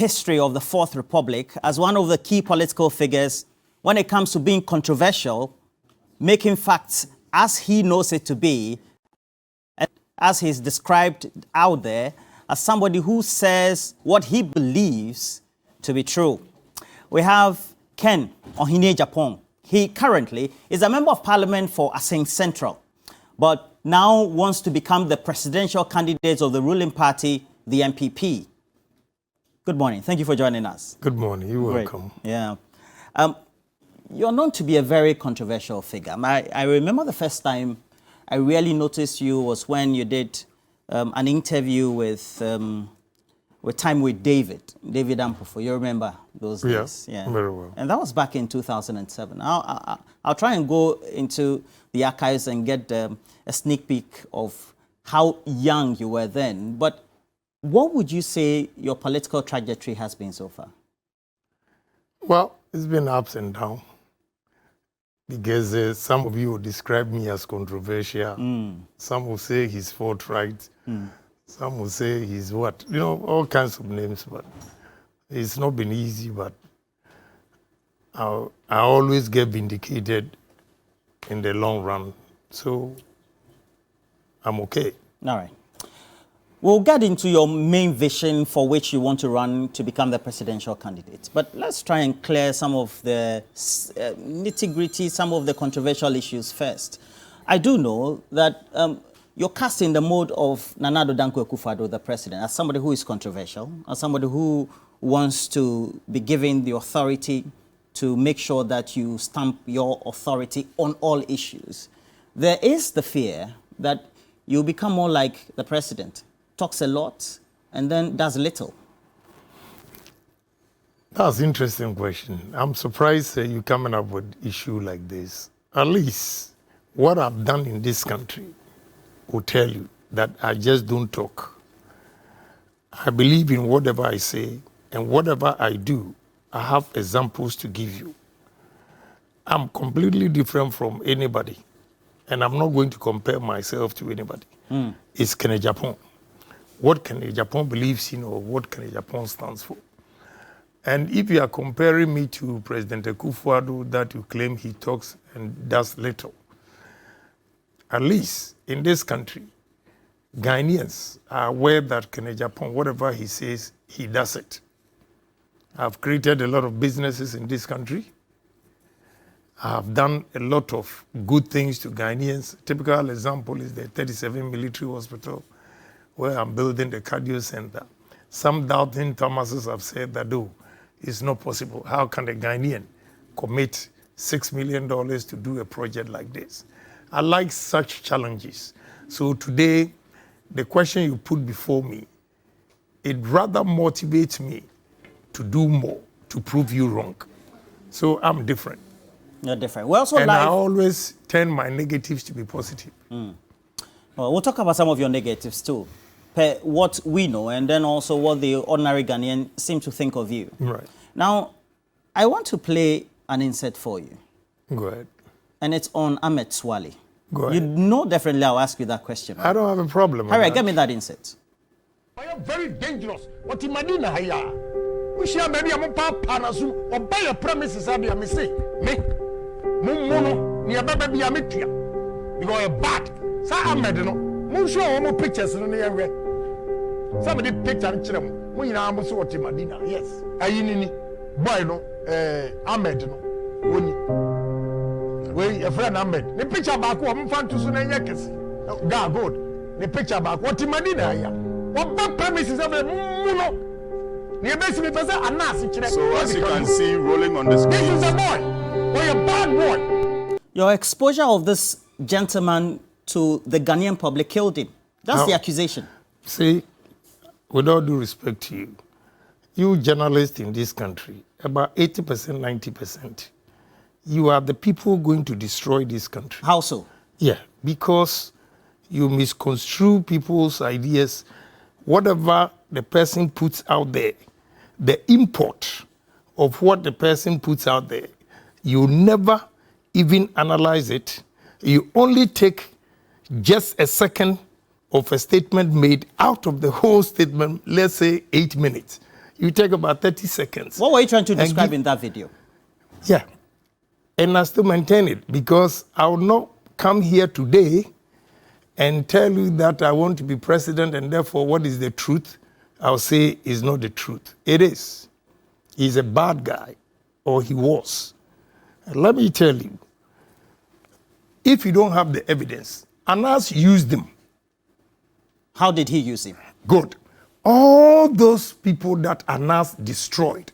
history of the Fourth Republic as one of the key political figures when it comes to being controversial, making facts as he knows it to be, and as he's described out there, as somebody who says what he believes to be true. We have Ken Agyapong. He currently is a member of parliament for Assin Central, but now wants to become the presidential candidate of the ruling party, the MPP. Good morning. Thank you for joining us. Good morning. You're welcome. Yeah. You're known to be a very controversial figure. I remember the first time I really noticed you was when you did an interview with Time with David Ampofo. You remember those days? Yeah, very well. And that was back in 2007. I'll try and go into the archives and get a sneak peek of how young you were then. But what would you say your political trajectory has been so far? Well, it's been ups and downs. Because some of you will describe me as controversial. Some will say he's forthright. Some will say he's what? You know, all kinds of names. But it's not been easy, but I always get vindicated in the long run. So I'm okay. All right. We'll get into your main vision for which you want to run to become the presidential candidate. But let's try and clear some of the nitty-gritty, some of the controversial issues first. I do know that you're cast in the mode of Nana Addo Dankwa Akufo-Addo, the president, as somebody who is controversial, as somebody who wants to be given the authority to make sure that you stamp your authority on all issues. There is the fear that you become more like the president, talks a lot and then does little. That's an interesting question. I'm surprised you coming up with an issue like this. At least what I've done in this country will tell you that I just don't talk. I believe in whatever I say, and whatever I do, I have examples to give you. I'm completely different from anybody, and I'm not going to compare myself to anybody. It's Ken Agyapong. What Ken Agyapong believes in or what Ken Agyapong stands for. And if you are comparing me to President Akufo-Addo, that you claim he talks and does little, at least in this country, Ghanaians are aware that Ken Agyapong, whatever he says, he does it. I've created a lot of businesses in this country. I have done a lot of good things to Ghanaians. Typical example is the 37 military hospital, where I'm building the cardio center. Some doubting Thomases have said that, oh, it's not possible. How can a Ghanaian commit $6 million to do a project like this? I like such challenges. So today, the question you put before me, it rather motivates me to do more, to prove you wrong. So I'm different. You're different. We're also and I always turn my negatives to be positive. Well, we'll talk about some of your negatives too. What we know, and then also what the ordinary Ghanaian seem to think of you. Right. Now, I want to play an insert for you. Go ahead. And it's on Ahmed Swale. Go ahead. You know definitely I'll ask you that question. Right? I don't have a problem with Harry, that. get me that insert. I am very dangerous. What in Madina here? We share maybe a panasu or buy a premises. I be a mistake. Me, Mumuno, near baby Amitia. You go a bad. Sa Ahmed, no. Mun show more pictures in the area. Somebody picture and children. When you are almost what in Madina. Yes. Ayini, boy, no, Ahmed, no. When a friend Ahmed. The picture back, I'm fan to soon and yakes. God, good. The picture back, what in Madina here? What bad premises of a Muno? So as you can see, rolling on the screen. This is a boy. Or a bad boy. Your exposure of this gentleman to the Ghanaian public killed him. That's the accusation. See, with all due respect to you journalists in this country, about 80%, 90%, you are the people going to destroy this country. How so? Yeah, because you misconstrue people's ideas. Whatever the person puts out there, the import of what the person puts out there, you never even analyze it. You only take just a second of a statement made out of the whole statement, let's say 8 minutes. You take about 30 seconds. What were you trying to describe in that video? Yeah. And I still maintain it because I will not come here today and tell you that I want to be president and therefore what is the truth? I'll say is not the truth. It is. He's a bad guy, or he was. And let me tell you, if you don't have the evidence, Anas used him. How did he use him? Good. All those people that Anas destroyed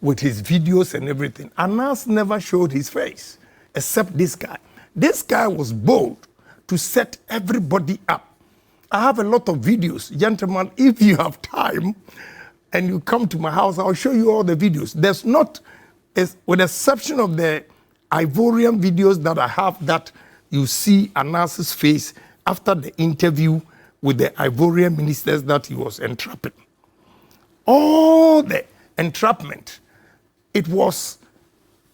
with his videos and everything, Anas never showed his face, except this guy. This guy was bold to set everybody up. I have a lot of videos. Gentlemen, if you have time and you come to my house, I'll show you all the videos. There's not, with the exception of the Ivorian videos that I have that you see Anas's face after the interview with the Ivorian ministers that he was entrapping. All the entrapment, it was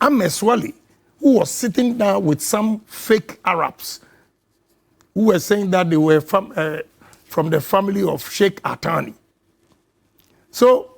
Ameswali who was sitting down with some fake Arabs who were saying that they were from the family of Sheikh Atani. So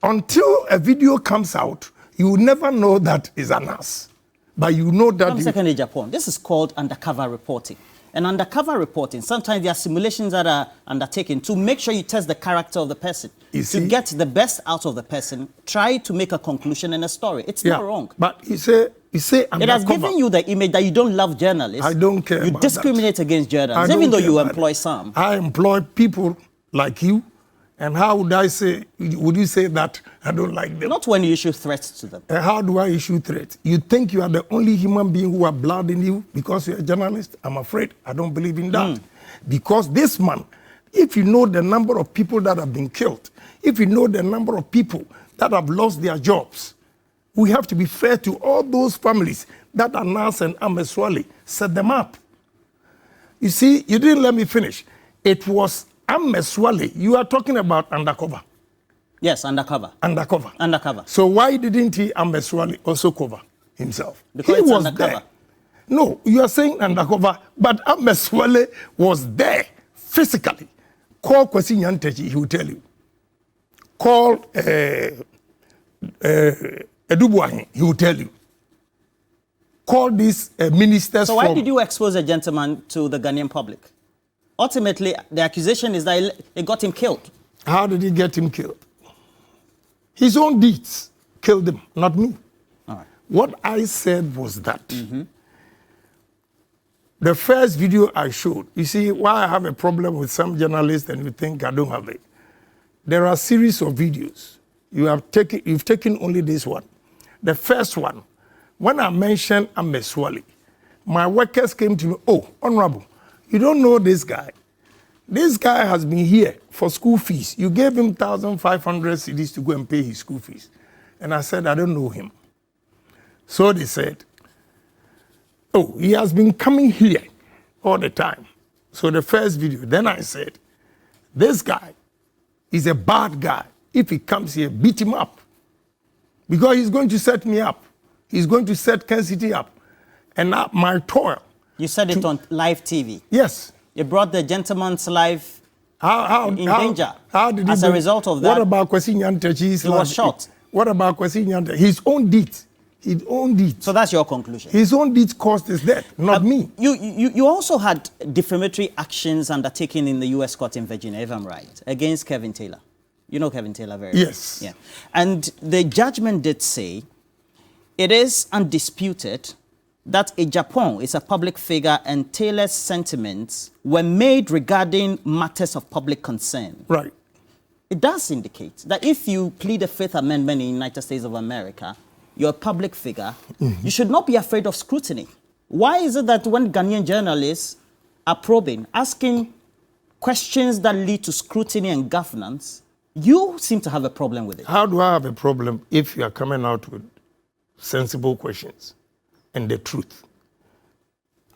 until a video comes out, you will never know that is Anas. But you know that... Ken Agyapong, this is called undercover reporting. And undercover reporting, sometimes there are simulations that are undertaken to make sure you test the character of the person. To get the best out of the person, try to make a conclusion in a story. It's not wrong. But you say undercover. It has given you the image that you don't love journalists. I don't care You about discriminate against journalists, even though you employ some. I employ people like you. And how would you say that I don't like them? Not when you issue threats to them. How do I issue threats? You think you are the only human being who have blood in you because you're a journalist? I'm afraid I don't believe in that. Because this man, if you know the number of people that have been killed, if you know the number of people that have lost their jobs, we have to be fair to all those families that Anas and Ameswali set them up. You see, you didn't let me finish. It was Ameswali. You are talking about undercover. Yes, undercover. Undercover. Undercover. So why didn't he, Ameswali, also cover himself? Because he it's was undercover. there. No, you are saying undercover, but Ameswali was there physically. Call Kwesi Nyantechi, he will tell you. Call Edubuahin, he will tell you. Call these ministers. So why did you expose a gentleman to the Ghanaian public? Ultimately, the accusation is that it got him killed. How did he get him killed? His own deeds killed him, not me. All right. What I said was that the first video I showed, you see, why I have a problem with some journalists and you think I don't have it. There are a series of videos. You've taken only this one. The first one, when I mentioned Ameswali, my workers came to me, oh, Honorable, you don't know this guy. This guy has been here for school fees. You gave him 1,500 cedis to go and pay his school fees. And I said, I don't know him. So they said, oh, he has been coming here all the time. So the first video, then I said, this guy is a bad guy. If he comes here, beat him up. Because he's going to set me up. He's going to set Ken City up. And my toil. You said it on live TV. Yes. You brought the gentleman's life in danger. How did he as a result of that? What about Kwesi Nyantechi's life? He was shot. What about Kwesi Nyantechi? His own deeds. His own deeds. So that's your conclusion? His own deeds caused his death, not me. You also had defamatory actions undertaken in the U.S. court in Virginia, if I'm right, against Kevin Taylor. You know Kevin Taylor very well. Yes. Yeah. And the judgment did say it is undisputed that Agyapong is a public figure and Taylor's sentiments were made regarding matters of public concern. Right. It does indicate that if you plead the Fifth Amendment in the United States of America, you're a public figure, you should not be afraid of scrutiny. Why is it that when Ghanaian journalists are probing, asking questions that lead to scrutiny and governance, you seem to have a problem with it? How do I have a problem if you are coming out with sensible questions and the truth?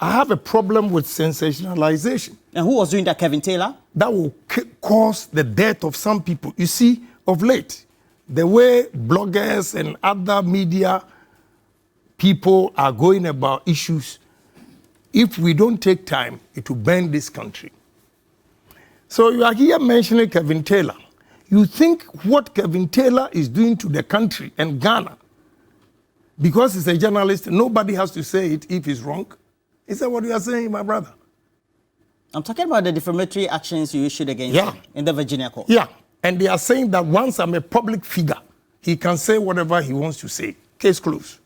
I have a problem with sensationalization. And who was doing that, Kevin Taylor? That will cause the death of some people. You see, of late, the way bloggers and other media people are going about issues, if we don't take time, it will burn this country. So you are here mentioning Kevin Taylor. You think what Kevin Taylor is doing to the country and Ghana, because he's a journalist, nobody has to say it if he's wrong? Is that what you are saying, my brother? I'm talking about the defamatory actions you issued against him in the Virginia court. Yeah, and they are saying that once I'm a public figure, he can say whatever he wants to say. Case closed.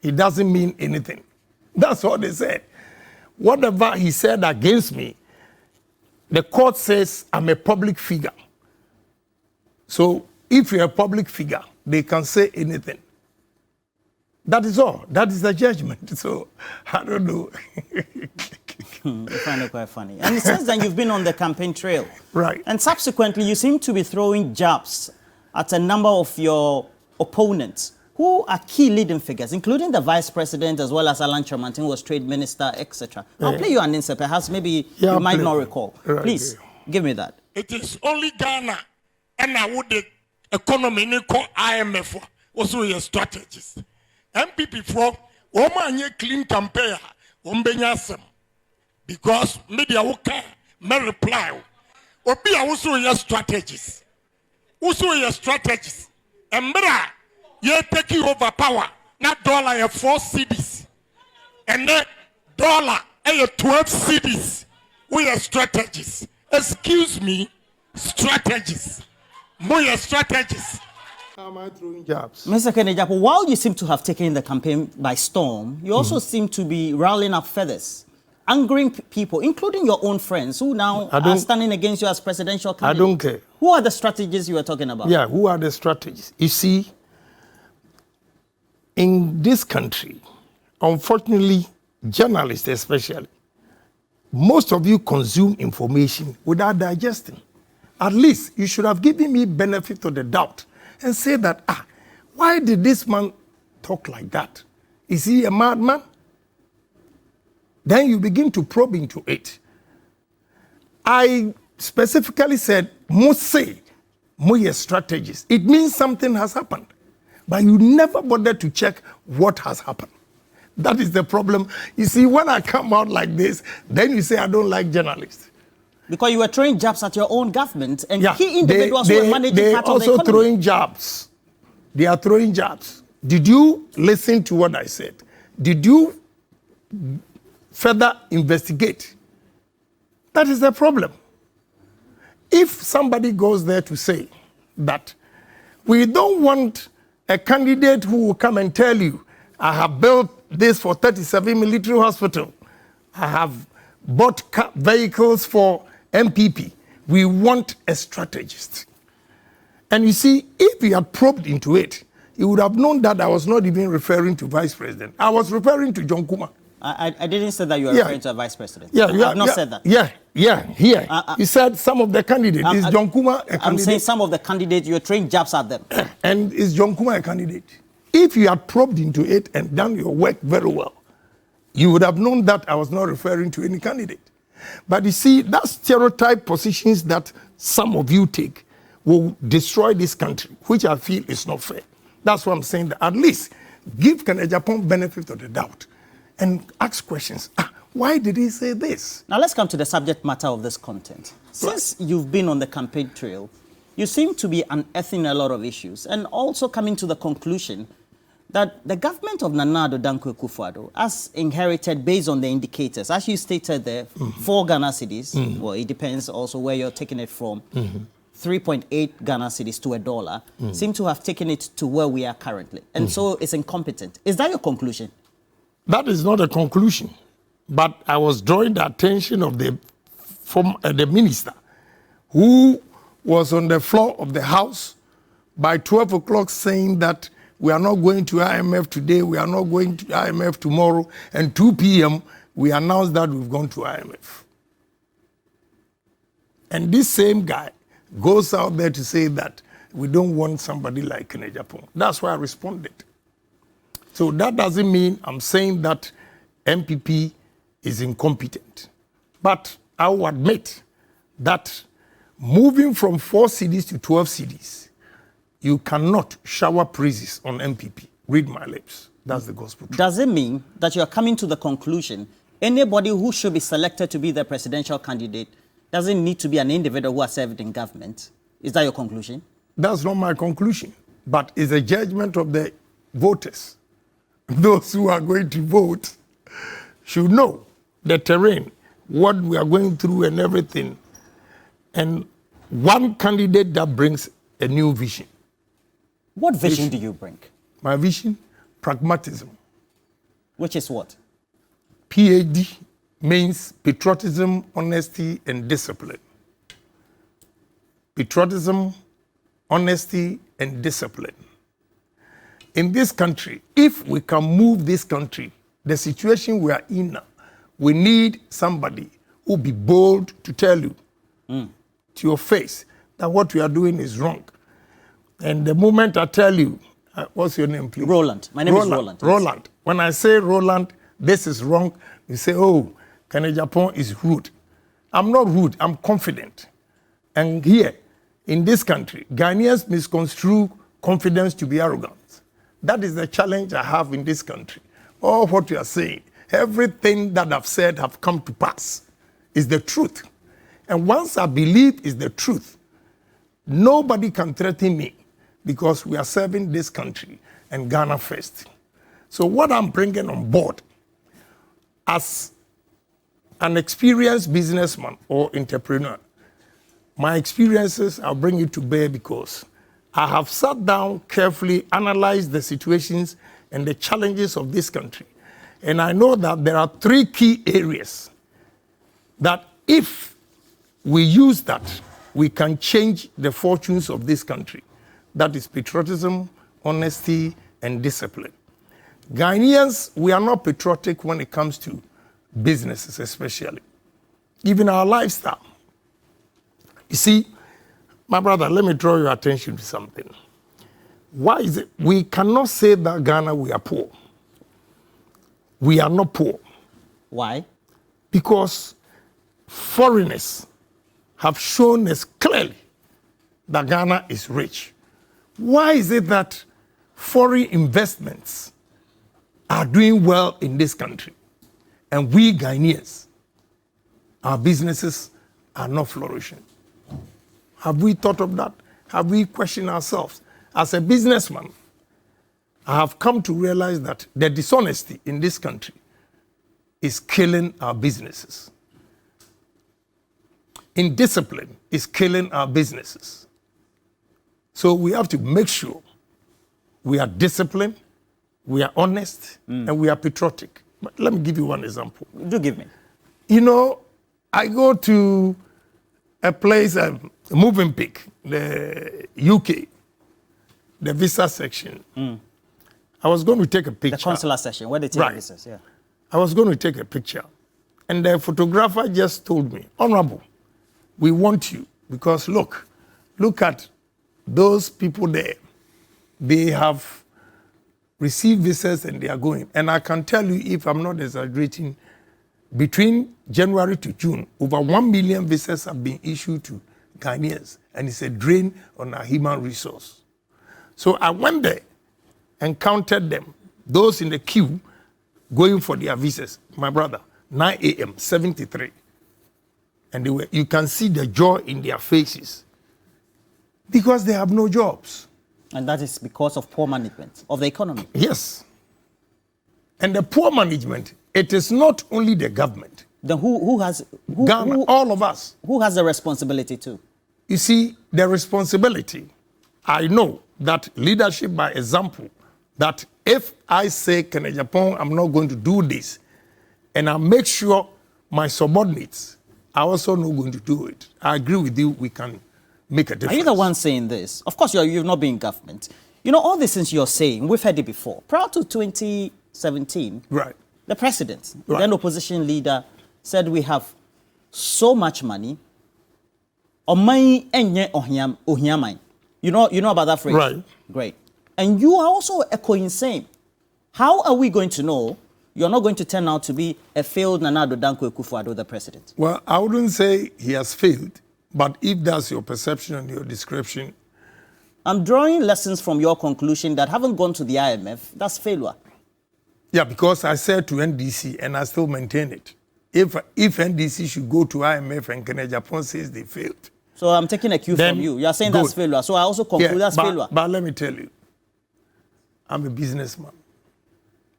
It doesn't mean anything. That's what they said. Whatever he said against me, the court says I'm a public figure. So if you're a public figure, they can say anything. That is all. That is the judgment. So I don't know. I find it quite funny. And since then, you've been on the campaign trail. Right. And subsequently, you seem to be throwing jabs at a number of your opponents who are key leading figures, including the vice president as well as Alan Tremantin, who was trade minister, etc. I'll play you an insert, perhaps maybe you might not recall. Right. Please, give me that. It is only Ghana and I would the economy in IMF also your strategies. MPP for woman clean campaign wombanyasem because media woka may reply. Obi also your strategies. Also your strategies. Embra you taking over power. Not dollar 4 cities. And then dollar 12 cities. We are strategies. Excuse me, strategies. More strategies. How am I throwing jabs? Mr. Ken Agyapong, while you seem to have taken the campaign by storm, you also seem to be rallying up feathers, angering people, including your own friends, who now are standing against you as presidential candidate. I don't care. Who are the strategies you were talking about? Yeah, who are the strategies? You see, in this country, unfortunately, journalists especially, most of you consume information without digesting. At least you should have given me benefit of the doubt and say that, why did this man talk like that? Is he a madman? Then you begin to probe into it. I specifically said, must say, more strategies. It means something has happened. But you never bother to check what has happened. That is the problem. You see, when I come out like this, then you say I don't like journalists. Because you were throwing jabs at your own government and key individuals who were managing part of the economy. They are also throwing jabs. They are throwing jabs. Did you listen to what I said? Did you further investigate? That is the problem. If somebody goes there to say that we don't want a candidate who will come and tell you, I have built this for 37 military hospital. I have bought vehicles for MPP. We want a strategist. And you see, if you had probed into it, you would have known that I was not even referring to vice president. I was referring to John Kuma. I didn't say that you were referring to a vice president. Yeah, I have not said that. Here. You said some of the candidates. Is John Kuma a candidate? I'm saying some of the candidates, you're throwing jabs at them. And is John Kuma a candidate? If you had probed into it and done your work very well, you would have known that I was not referring to any candidate. But you see, that stereotype positions that some of you take will destroy this country, which I feel is not fair. That's why I'm saying that at least give Ken Agyapong benefit of the doubt and ask questions. Why did he say this? Now let's come to the subject matter of this content. Since you've been on the campaign trail, you seem to be unearthing a lot of issues and also coming to the conclusion that the government of Nana Addo Dankwa Akufo-Addo has inherited, based on the indicators, as you stated there, 4 Ghana cedis, well, it depends also where you're taking it from, 3.8 Ghana cedis to $1, seem to have taken it to where we are currently. And so it's incompetent. Is that your conclusion? That is not a conclusion. But I was drawing the attention of the minister who was on the floor of the House by 12 o'clock saying that we are not going to IMF today, we are not going to IMF tomorrow, and 2 p.m. we announced that we've gone to IMF. And this same guy goes out there to say that we don't want somebody like Ken Agyapong. That's why I responded. So that doesn't mean I'm saying that MPP is incompetent. But I will admit that moving from 4 cedis to 12 cedis, you cannot shower praises on MPP. Read my lips. That's the gospel truth. Does it mean that you are coming to the conclusion anybody who should be selected to be the presidential candidate doesn't need to be an individual who has served in government? Is that your conclusion? That's not my conclusion, but it's a judgment of the voters. Those who are going to vote should know the terrain, what we are going through and everything. And one candidate that brings a new vision. What vision do you bring? My vision, pragmatism. Which is what? PAD means patriotism, honesty, and discipline. Patriotism, honesty, and discipline. In this country, if we can move this country, the situation we are in now, we need somebody who be bold to tell you to your face that what we are doing is wrong. And the moment I tell you, what's your name, please? Roland. My name is Roland. Yes. Roland. When I say Roland, this is wrong, you say, oh, Ken Agyapong is rude. I'm not rude, I'm confident. And here, in this country, Ghanaians misconstrue confidence to be arrogance. That is the challenge I have in this country. All what you are saying, everything that I've said have come to pass is the truth. And once I believe is the truth, nobody can threaten me because we are serving this country and Ghana first. So what I'm bringing on board as an experienced businessman or entrepreneur, my experiences, I'll bring it to bear because I have sat down, carefully analyzed the situations and the challenges of this country. And I know that there are 3 key areas that if we use that, we can change the fortunes of this country. That is patriotism, honesty, and discipline. Ghanaians, we are not patriotic when it comes to businesses especially. Even our lifestyle. You see, my brother, let me draw your attention to something. Why is it? We cannot say that Ghana, we are poor. We are not poor. Why? Because foreigners have shown us clearly that Ghana is rich. Why is it that foreign investments are doing well in this country and we Ghanaians, our businesses are not flourishing? Have we thought of that? Have we questioned ourselves? As a businessman, I have come to realize that the dishonesty in this country is killing our businesses. Indiscipline is killing our businesses. So we have to make sure we are disciplined, we are honest, and we are patriotic. But let me give you one example. Do give me. You know, I go to a place, Movenpick, the UK, the visa section. I was going to take a picture. The consular section, where they take visas, yeah. I was going to take a picture. And the photographer just told me, Honorable, we want you because look at those people there. They have received visas and they are going. And I can tell you, if I'm not exaggerating, between January to June, over 1 million visas have been issued to Ghanaians. And it's a drain on our human resource. So I went there and counted them, those in the queue going for their visas. My brother, 9 a.m., 73. And you can see the joy in their faces because they have no jobs. And that is because of poor management of the economy. Yes. And the poor management, it is not only the government. Then Ghana, all of us. Who has the responsibility too? You see, the responsibility, I know that leadership by example, that if I say, Ken Agyapong, I'm not going to do this, and I make sure my subordinates are also not going to do it. I agree with you, we can make a difference. Are you the one saying this? Of course, you've not been in government. You know, all these things you're saying, we've heard it before. Prior to 2017, right, the president, then opposition leader, said we have so much money. You know about that phrase? Right. Great. And you are also echoing same. How are we going to know you're not going to turn out to be a failed Nana Addo Dankwa Akufo-Addo, the president? Well, I wouldn't say he has failed, but if that's your perception and your description. I'm drawing lessons from your conclusion that haven't gone to the IMF. That's failure. Yeah, because I said to NDC, and I still maintain it. If NDC should go to IMF and Ken Agyapong says they failed. So I'm taking a cue Then from you. You are saying good. that's failure. So I also conclude that's failure. But let me tell you, I'm a businessman.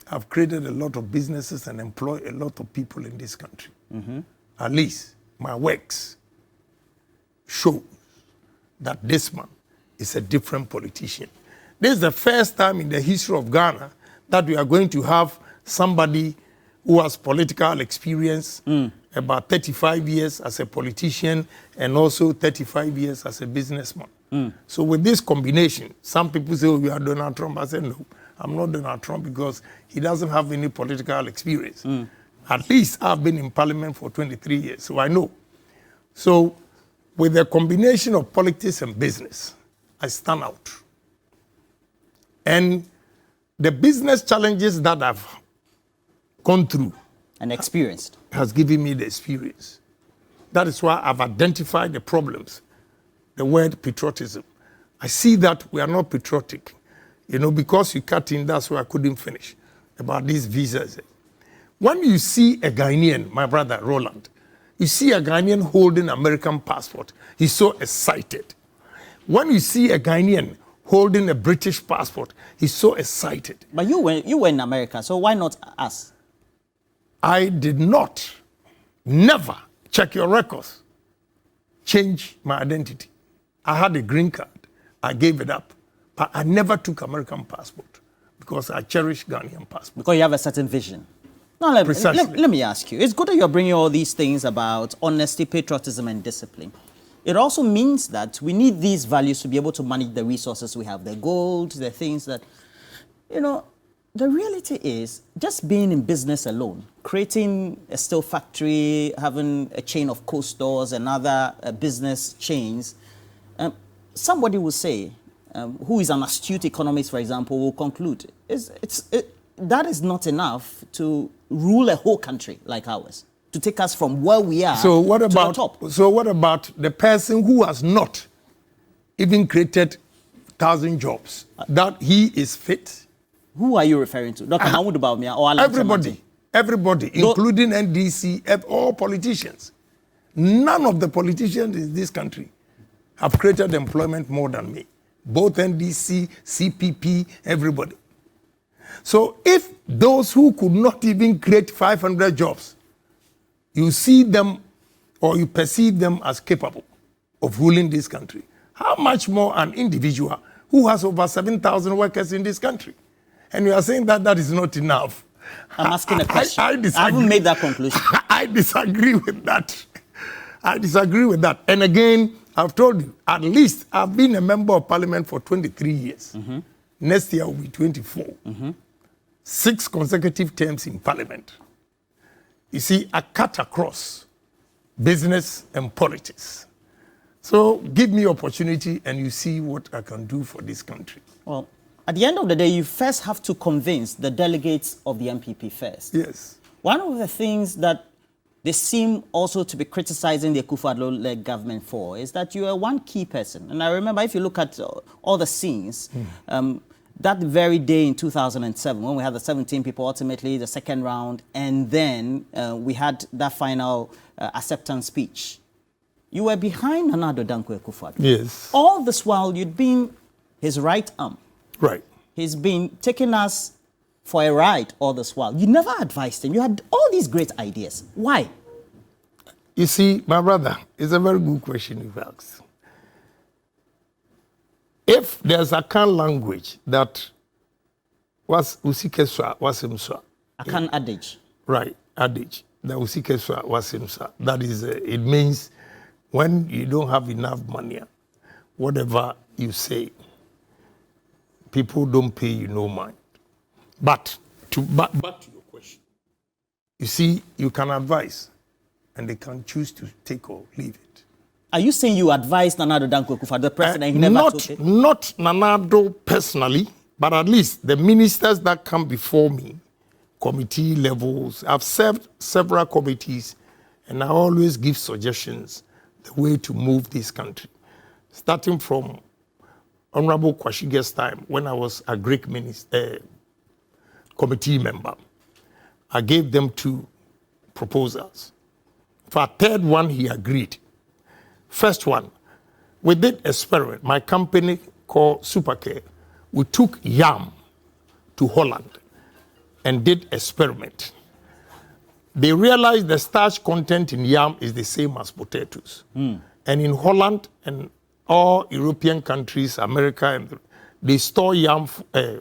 I've created a lot of businesses and employed a lot of people in this country. At least my works show that this man is a different politician. This is the first time in the history of Ghana that we are going to have somebody who has political experience, about 35 years as a politician and also 35 years as a businessman. So with this combination, some people say, oh, you are Donald Trump. I say, no, I'm not Donald Trump because he doesn't have any political experience. At least I've been in parliament for 23 years, so I know. So with the combination of politics and business, I stand out. And the business challenges that I've gone through And experienced. has given me the experience. That is why I've identified the problems. The word patriotism. I see that we are not patriotic. You know, because you cut in, that's why I couldn't finish about these visas. When you see a Ghanaian, my brother Roland, you see a Ghanaian holding American passport, he's so excited. When you see a Ghanaian holding a British passport, he's so excited. But you were in America, so why not us? I did not, never, check your records, change my identity. I had a green card. I gave it up. But I never took American passport because I cherish Ghanaian passport. Because you have a certain vision. Now, let me ask you. It's good that you're bringing all these things about honesty, patriotism, and discipline. It also means that we need these values to be able to manage the resources we have, the gold, the things that, you know, the reality is just being in business alone, creating a steel factory, having a chain of co-stores and other business chains, somebody will say, who is an astute economist, for example, will conclude, that is not enough to rule a whole country like ours, to take us from where we are to the top. So what about the person who has not even created 1,000 jobs, that he is fit? Who are you referring to? Dr. Mahmoud Bawumia or Alan Everybody, including NDC, all politicians. None of the politicians in this country have created employment more than me. Both NDC, CPP, everybody. So if those who could not even create 500 jobs, you see them or you perceive them as capable of ruling this country, how much more an individual who has over 7,000 workers in this country? And you are saying that that is not enough. I'm asking a question. I disagree. I haven't made that conclusion. I disagree with that. I disagree with that. And again, I've told you, at least I've been a member of parliament for 23 years. Next year will be 24. 6 consecutive terms in parliament. You see, I cut across business and politics. So give me opportunity and you see what I can do for this country. Well, at the end of the day, you first have to convince the delegates of the MPP first. Yes. One of the things that they seem also to be criticizing the Akufo-Addo-led government for is that you are one key person. And I remember, if you look at all the scenes, that very day in 2007, when we had the 17 people, ultimately the second round, and then we had that final acceptance speech, you were behind Nana Addo Dankwa Akufo-Addo. Yes. All this while, you'd been his right arm. Right. He's been taking us for a ride all this while. You never advised him. You had all these great ideas. Why? You see, my brother, it's a very good question you've asked. If there's a Akan language that was usikeswa was himswa. Akan adage. Right, adage. The usikeswa was himswa. That is, it means when you don't have enough money, whatever you say, people don't pay you no mind. But back to your question, you see, you can advise, and they can choose to take or leave it. Are you saying you advised Nana Addo Dankwa Akufo-Addo, the president, he never took it? Not Nana Addo personally, but at least the ministers that come before me, committee levels, I've served several committees, and I always give suggestions the way to move this country. Starting from Honorable Kwashige's time, when I was a Greek committee member, I gave them 2 proposals. For a third one, he agreed. First one, We did experiment. My company called Supercare, we took yam to Holland and did experiment. They realized the starch content in yam is the same as potatoes. And in Holland and all European countries, America, and they store yam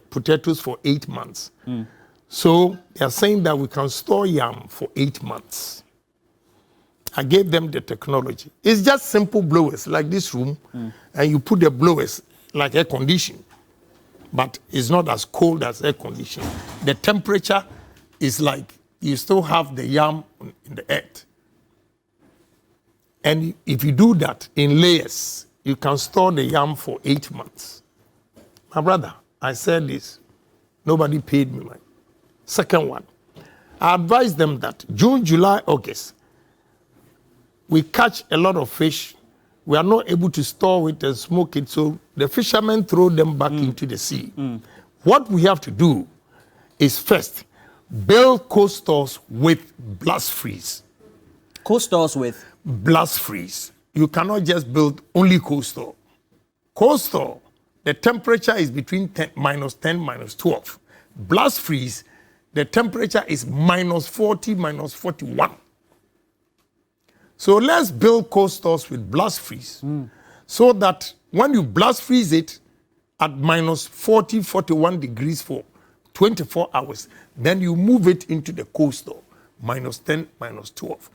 potatoes for 8 months. So they are saying that we can store yam for 8 months. I gave them the technology. It's just simple blowers like this room, and you put the blowers like air conditioning, but it's not as cold as air conditioning. The temperature is like you still have the yam in the earth. And if you do that in layers, you can store the yam for 8 months. My brother, I said this. Nobody paid me money. Second one, I advised them that June, July, August, we catch a lot of fish. We are not able to store it and smoke it, so the fishermen throw them back into the sea. What we have to do is first build cold stores with blast freeze. Cold stores with? Blast freeze. You cannot just build only cold store. Cold store, the temperature is between -10, -12. Blast freeze, the temperature is -40, -41. So let's build cold stores with blast freeze so that when you blast freeze it at -40, 41 degrees for 24 hours, then you move it into the cold store, -10, -12.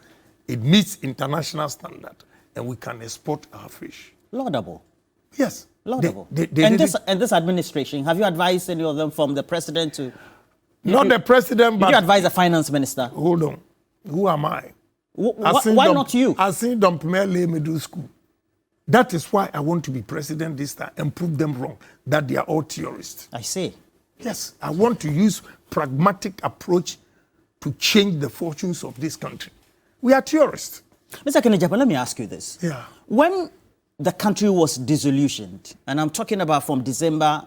It meets international standard and we can export our fish. Laudable. Yes. Laudable. And this administration, have you advised any of them from the president to... Not the president, but... Did you advise the finance minister? Hold on. Who am I? Why not you? I seen them lay middle school. That is why I want to be president this time and prove them wrong, that they are all terrorists. I see. Yes, I want to use pragmatic approach to change the fortunes of this country. We are terrorists. Mr. Ken Agyapong, let me ask you this. Yeah. When the country was disillusioned, and I'm talking about from December,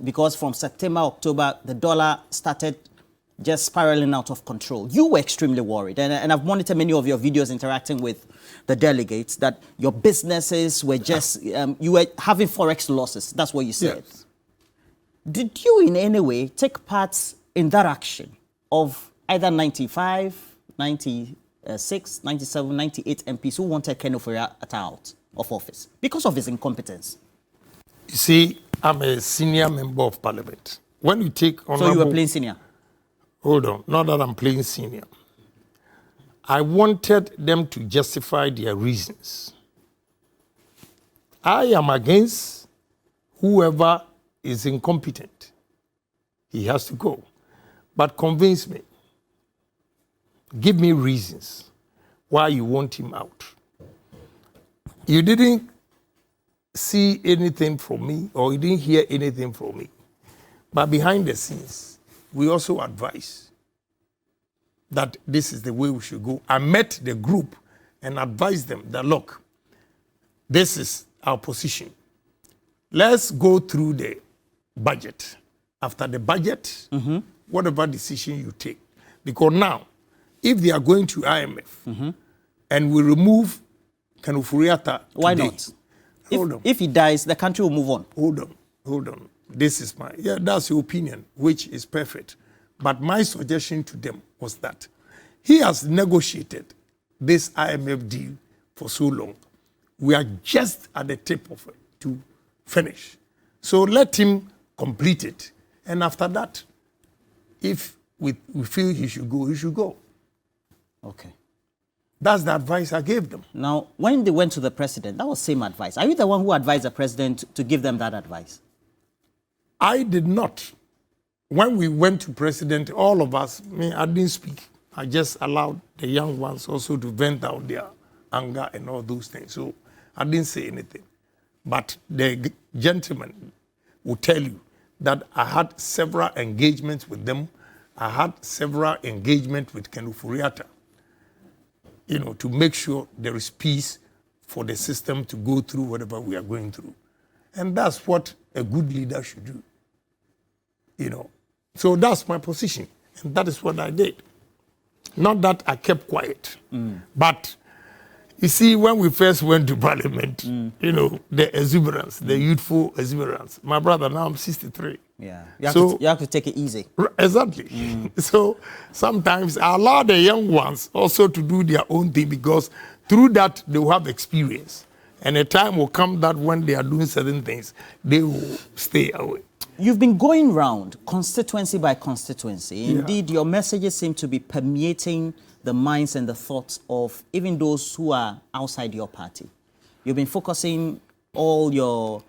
because from September, October, the dollar started just spiraling out of control. You were extremely worried, and I've monitored many of your videos interacting with the delegates, that your businesses were just, you were having forex losses. That's what you said. Yes. Did you in any way take part in that action of either 95, 96, 97, 98 MPs who wanted Ken Agyapong out of office because of his incompetence? You see, I'm a senior member of parliament. When you take honorable... So you were playing senior? Hold on, not that I'm playing senior. I wanted them to justify their reasons. I am against whoever is incompetent. He has to go. But convince me. Give me reasons why you want him out. You didn't see anything from me, or you didn't hear anything from me. But behind the scenes, we also advise that this is the way we should go. I met the group and advised them that, look, this is our position. Let's go through the budget. After the budget, whatever decision you take. Because now, if they are going to IMF and we remove Ken Agyapong, why not? Hold on. If he dies, the country will move on. Hold on. This is that's your opinion, which is perfect. But my suggestion to them was that he has negotiated this IMF deal for so long. We are just at the tip of it to finish. So let him complete it. And after that, if we feel he should go, he should go. Okay. That's the advice I gave them. Now, when they went to the president, that was same advice. Are you the one who advised the president to give them that advice? I did not. When we went to president, all of us, I didn't speak. I just allowed the young ones also to vent out their anger and all those things. So I didn't say anything. But the gentleman will tell you that I had several engagements with them. I had several engagements with Ken Agyapong, to make sure there is peace for the system to go through whatever we are going through. And that's what a good leader should do. So that's my position. And that is what I did. Not that I kept quiet. But You see, when we first went to Parliament, you know, the exuberance, the youthful exuberance. My brother, now I'm 63. Yeah, you have to take it easy. Exactly. So sometimes I allow the young ones also to do their own thing, because through that they will have experience. And a time will come that when they are doing certain things, they will stay away. You've been going round constituency by constituency. Indeed, your messages seem to be permeating the minds and the thoughts of even those who are outside your party. You've been focusing all your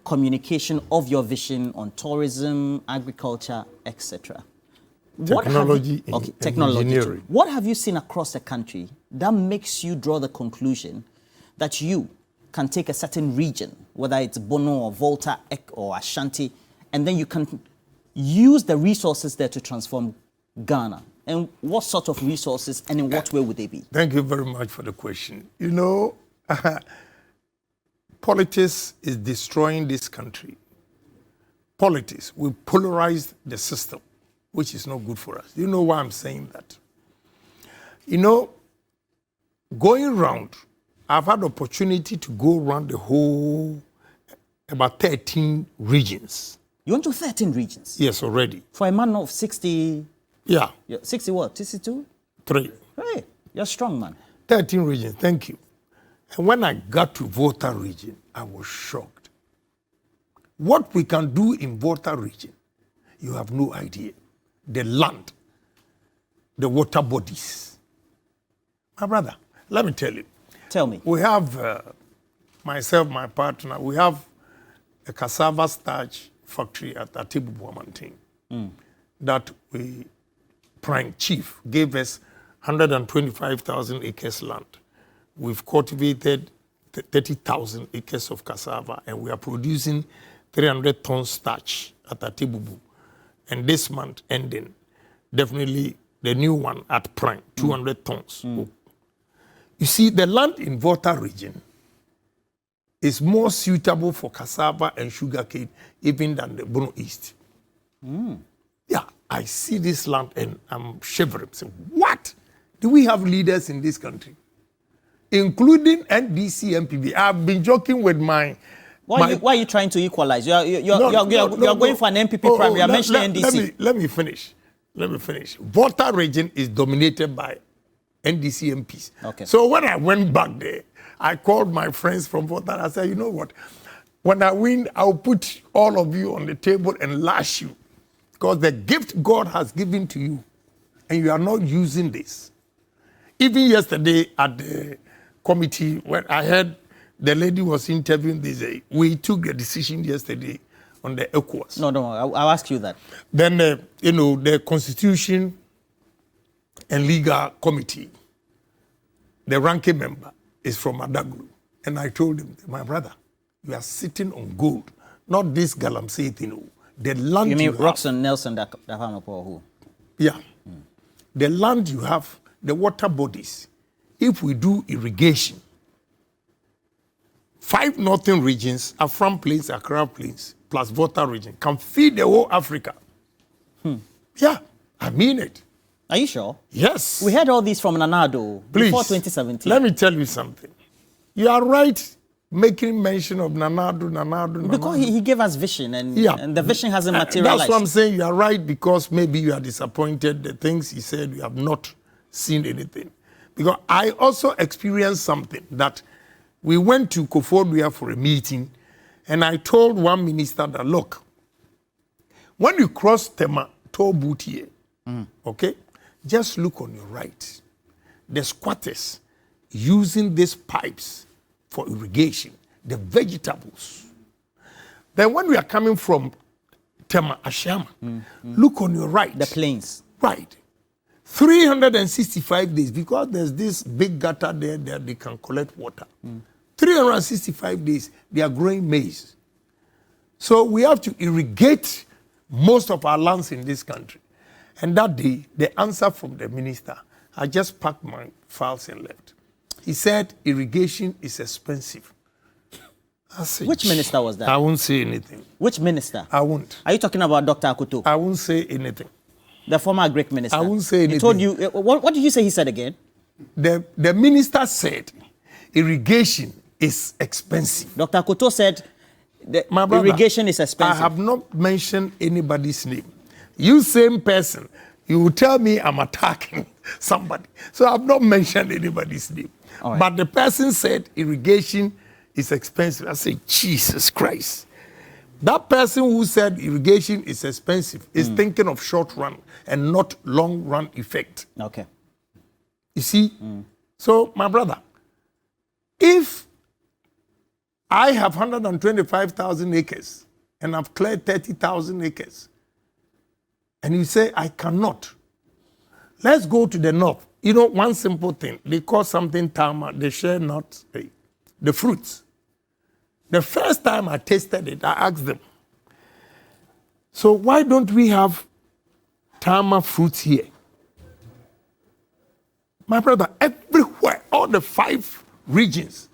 communication of your vision on tourism, agriculture, etc. Technology, engineering. What have you seen across the country that makes you draw the conclusion that you can take a certain region, whether it's Bono or Volta, Ek or Ashanti, and then you can use the resources there to transform Ghana? And what sort of resources and in what way would they be? Thank you very much for the question. You know, politics is destroying this country. Politics will polarize the system, which is not good for us. You know why I'm saying that? You know, going round, I've had the opportunity to go around the whole, about 13 regions. You went to 13 regions? Yes, already. For a man of 60... Yeah. 60 what? 62? 3. Hey, you're strong, man. 13 regions, thank you. And when I got to Volta region, I was shocked. What we can do in Volta region, you have no idea. The land, the water bodies. My brother, let me tell you. Tell me. We have, myself, my partner, we have a cassava starch factory at Atibubu Mountain that we, Prime Chief, gave us 125,000 acres land. We've cultivated 30,000 acres of cassava, and we are producing 300 tons starch at Atibubu. And this month ending, definitely the new one at Prime, 200 tons. You see, the land in Volta region is more suitable for cassava and sugarcane even than the Bono East. Yeah, I see this land and I'm shivering. So what? Do we have leaders in this country? Including NDC, MPB. I've been joking with my... Why are you trying to equalize? You're going for an MPP primary. You're mentioning NDC. Let me finish. Volta region is dominated by NDC MPs. Okay. So when I went back there, I called my friends from Volta and I said, you know what? When I win, I'll put all of you on the table and lash you. Because the gift God has given to you, and you are not using this. Even yesterday at the committee, when I heard the lady was interviewing this, we took a decision yesterday on the ECOWAS. No, I'll ask you that. Then, the Constitution and Legal Committee, the ranking member is from Adaglu. And I told him, my brother, you are sitting on gold, not this galamsey thing. The land you mean have, Roxanne Nelson Dahamapo or who? Yeah. The land you have, the water bodies, if we do irrigation, 5 northern regions, Afram Plains, Accra Plains, plus Volta region, can feed the whole Africa. Yeah, I mean it. Are you sure? Yes. We heard all this from Nanado before Please, 2017. let me tell you something. You are right making mention of Nanado. Because he gave us vision and the vision hasn't materialized. That's what I'm saying. You are right, because maybe you are disappointed. The things he said, you have not seen anything. Because I also experienced something that we went to Koforidua for a meeting, and I told one minister that, look, when you cross Tema toll booth here, okay, just look on your right. The squatters using these pipes for irrigation, the vegetables. Then when we are coming from Tema Ashama, look on your right. The plains. Right. 365 days, because there's this big gutter there that they can collect water. 365 days, they are growing maize. So we have to irrigate most of our lands in this country. And that day, the answer from the minister, I just packed my files and left. He said irrigation is expensive. I said, which minister was that? I won't say anything. Which minister? I won't. Are you talking about Dr. Akuto? I won't say anything. The former Greek minister? I won't say anything. He told you, what did you say he said again? The minister said irrigation is expensive. Dr. Koto said the My brother, irrigation is expensive. I have not mentioned anybody's name. You same person, you will tell me I'm attacking somebody. So I've not mentioned anybody's name. Right. But the person said irrigation is expensive. I say, Jesus Christ. That person who said irrigation is expensive is thinking of short run and not long run effect. Okay. You see? So, my brother, if I have 125,000 acres and I've cleared 30,000 acres, and you say I cannot, let's go to the north. You know, one simple thing, they call something tama, they share not the fruits. The first time I tasted it, I asked them, so why don't we have tama fruits here? My brother, everywhere, all the 5 regions,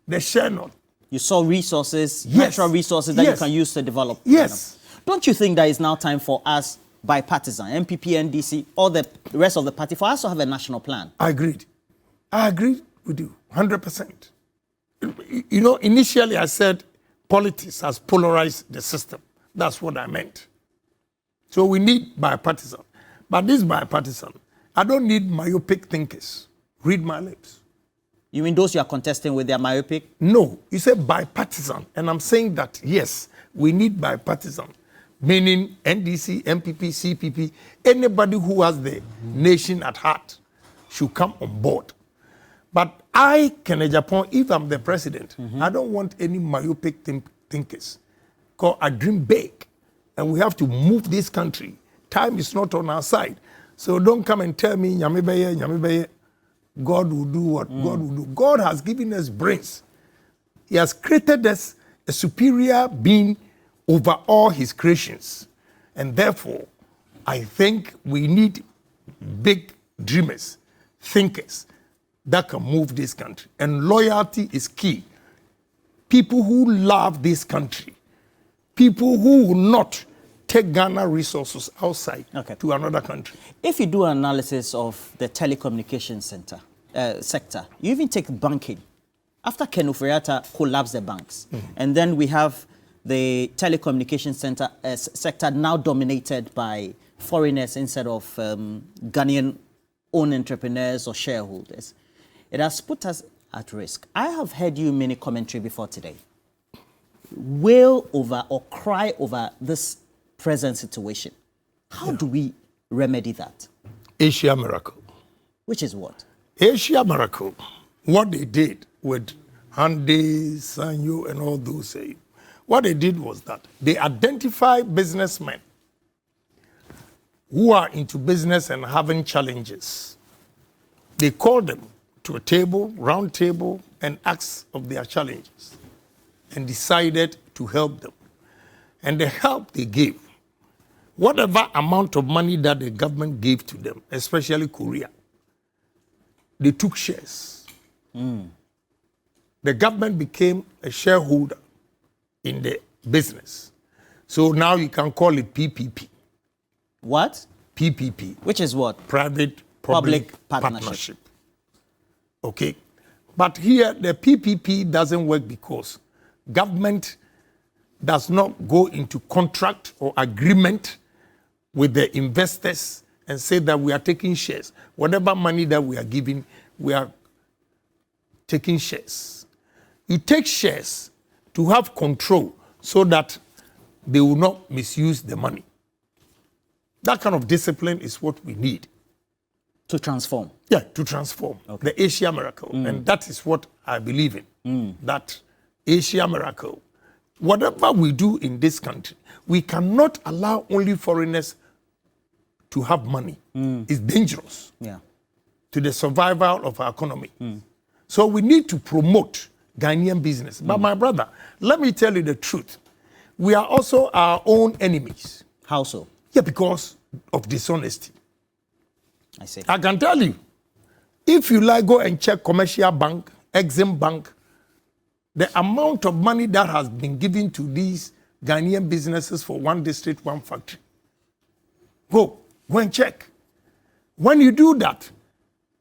they share not. You saw resources, Yes. natural resources that you Yes. can use to develop. Yes. Don't you think that it's now time for us, bipartisan, MPP, NDC, all the rest of the party, for us to have a national plan? I agreed. I agreed with you, 100%. You know, initially I said politics has polarized the system. That's what I meant. So we need bipartisan. But this bipartisan, I don't need myopic thinkers. Read my lips. You mean those you are contesting with, their myopic? No, you said bipartisan. And I'm saying that, yes, we need bipartisan. Meaning NDC, MPP, CPP, anybody who has the nation at heart should come on board. But I, Ken Agyapong, if I'm the president, I don't want any myopic thinkers. Because I dream big. And we have to move this country. Time is not on our side. So don't come and tell me, Nyamibeye, God will do what God will do. God has given us brains. He has created us a superior being over all his creations. And therefore, I think we need big dreamers, thinkers that can move this country. And loyalty is key. People who love this country, people who will not take Ghana resources outside to another country. If you do an analysis of the telecommunications sector, you even take banking. After Ken Ofori-Atta collapsed the banks, and then we have the telecommunications sector now dominated by foreigners instead of Ghanaian-owned entrepreneurs or shareholders. It has put us at risk. I have heard you many commentary before today wail over or cry over this present situation. How do we remedy that? Asia Miracle. Which is what? Asia Miracle, what they did with Hyundai, Sanyo, and all those, what they did was that they identified businessmen who are into business and having challenges. They called them to a table, round table, and asked of their challenges and decided to help them. And the help they gave, whatever amount of money that the government gave to them, especially Korea, they took shares. The government became a shareholder in the business. So now you can call it PPP. What? PPP. Which is what? Private-public partnership. Okay. But here, the PPP doesn't work because government does not go into contract or agreement with the investors and say that we are taking shares. Whatever money that we are giving, we are taking shares. You take shares to have control so that they will not misuse the money. That kind of discipline is what we need. To transform. Yeah, to transform. Okay. The Asia Miracle. And that is what I believe in. That Asia Miracle. Whatever we do in this country, we cannot allow only foreigners to have money. It's dangerous to the survival of our economy. So we need to promote Ghanaian business. But my brother, let me tell you the truth. We are also our own enemies. How so? Yeah, because of dishonesty. I see. I can tell you, if you like, go and check Commercial Bank, Exim Bank, the amount of money that has been given to these Ghanaian businesses for one district, one factory. Go and check. When you do that,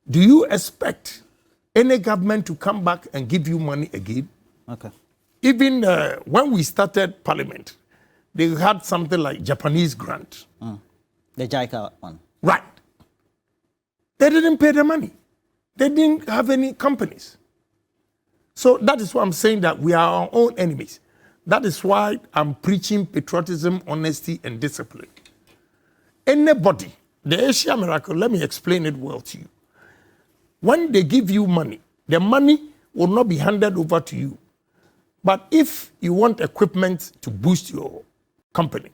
do you expect any government to come back and give you money again. Okay. Even when we started Parliament, they had something like Japanese grant. The JICA one. Right. They didn't pay the money. They didn't have any companies. So that is why I'm saying that we are our own enemies. That is why I'm preaching patriotism, honesty, and discipline. Anybody, the Asia Miracle, let me explain it well to you. When they give you money, the money will not be handed over to you. But if you want equipment to boost your company,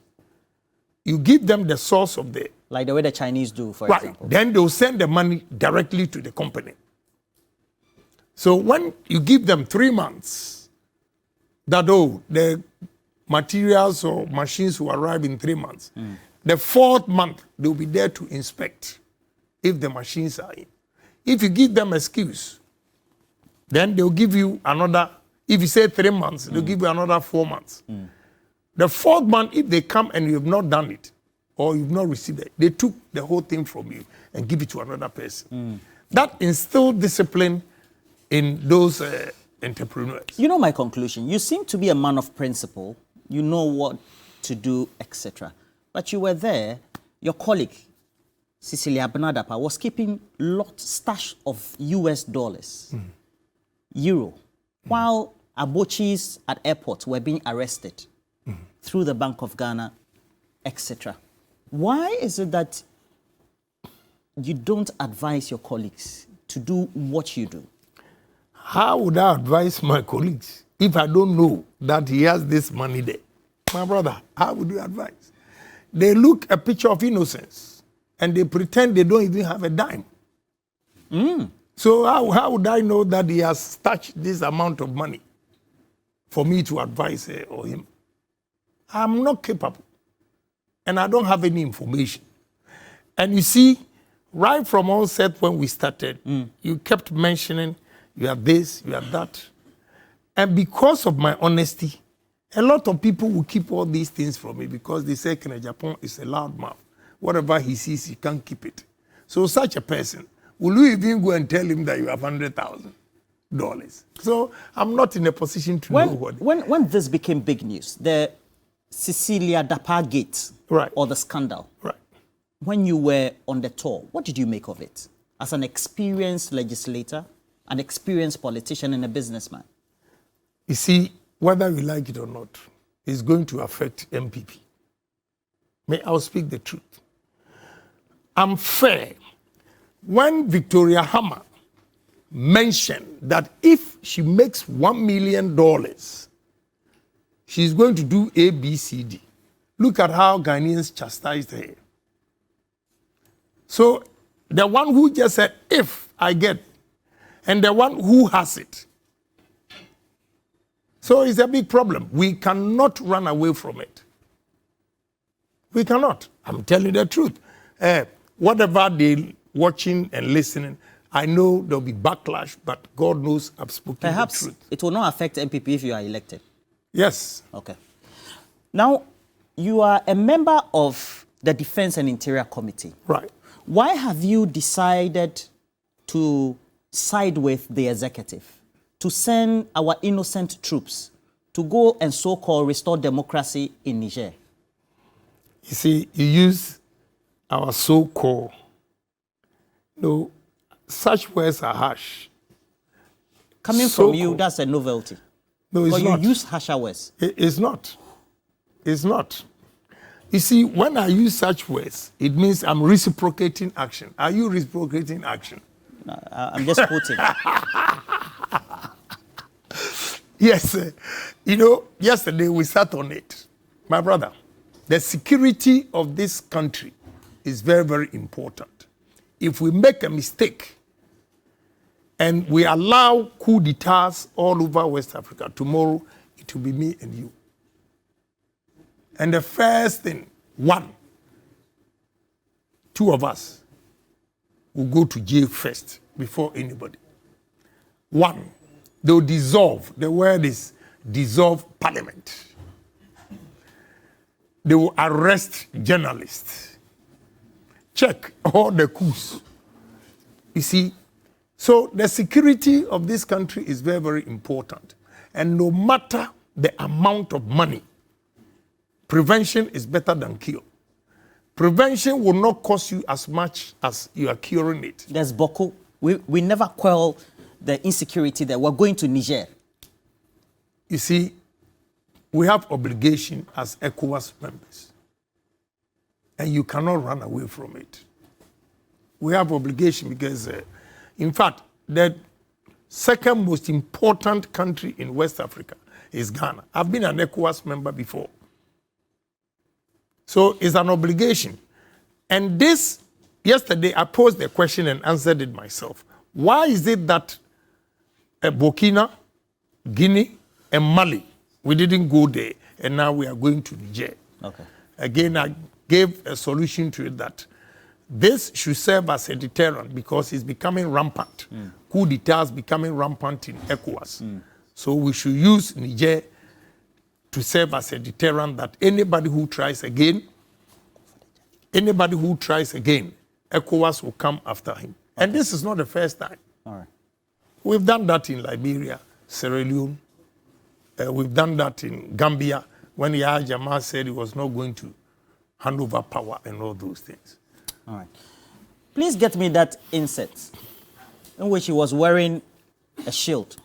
you give them the source of the... Like the way the Chinese do, for right. example. Then they'll send the money directly to the company. So when you give them 3 months, that the materials or machines will arrive in 3 months. The 4th month, they'll be there to inspect if the machines are in. If you give them excuse, then they'll give you another, if you say 3 months, they'll give you another 4 months. The 4th month, if they come and you have not done it, or you've not received it, they took the whole thing from you and give it to another person. That instilled discipline in those entrepreneurs. You know my conclusion. You seem to be a man of principle. You know what to do, etc. But you were there, your colleague, Cecilia Bernadapa, was keeping stash of US dollars, euro, while Abochis at airports were being arrested through the Bank of Ghana, etc. Why is it that you don't advise your colleagues to do what you do? How would I advise my colleagues if I don't know that he has this money there? My brother, how would you advise? They look a picture of innocence and they pretend they don't even have a dime. So how would I know that he has touched this amount of money for me to advise her or him? I'm not capable. And I don't have any information. And you see, right from onset when we started, you kept mentioning, you have this, you have that. And because of my honesty, a lot of people will keep all these things from me because they say Ken Agyapong is a loud mouth. Whatever he sees, he can't keep it. So such a person, will you even go and tell him that you have $100,000? So I'm not in a position to know what... When this became big news, the Cecilia Dapa Gate, right, or the scandal, right, when you were on the tour, what did you make of it? As an experienced legislator, an experienced politician and a businessman. You see, whether we like it or not, it's going to affect MPP. I'll speak the truth. I'm fair. When Victoria Hammer mentioned that if she makes $1 million, she's going to do A, B, C, D. Look at how Ghanaians chastised her. So the one who just said, if I get, and the one who has it. So it's a big problem. We cannot run away from it. We cannot. I'm telling you the truth. Whatever they're watching and listening, I know there'll be backlash, but God knows I've spoken Perhaps the truth. it will not affect MPP if you are elected. Yes. Okay. Now, you are a member of the Defense and Interior Committee. Right. Why have you decided to side with the executive, to send our innocent troops to go and so-called restore democracy in Niger? You see, you use our so-called. No, such words are harsh. Coming from you, that's a novelty. No, it's but not. You use harsher words. It's not. It's not. You see, when I use such words, it means I'm reciprocating action. Are you reciprocating action? No, I'm just quoting. Yes. You know, yesterday we sat on it. My brother, the security of this country is very, very important. If we make a mistake and we allow coup d'etats all over West Africa, tomorrow it will be me and you. And the first thing, two of us will go to jail first before anybody. One, they'll dissolve. The word is dissolve parliament. They will arrest journalists. Check all the coups. You see, So the security of this country is very, very important. And no matter the amount of money, prevention is better than cure. Prevention will not cost you as much as you are curing it. There's Boko. We never quell the insecurity there. We're going to Niger. You see, we have obligation as ECOWAS members. And you cannot run away from it. We have obligation because, in fact, the second most important country in West Africa is Ghana. I've been an ECOWAS member before. So it's an obligation. And this, yesterday, I posed the question and answered it myself. Why is it that Burkina, Guinea, and Mali, we didn't go there, and now we are going to Niger? Okay. Again, I gave a solution to it that this should serve as a deterrent because it's becoming rampant. Coup d'etat is becoming rampant in ECOWAS. So we should use Niger to serve as a deterrent that anybody who tries again, ECOWAS will come after him. Okay. And this is not the first time. All right. We've done that in Liberia, Sierra Leone. We've done that in Gambia when Yahya Jammeh said he was not going to hand over power and all those things. All right. Please get me that insert in which he was wearing a shield.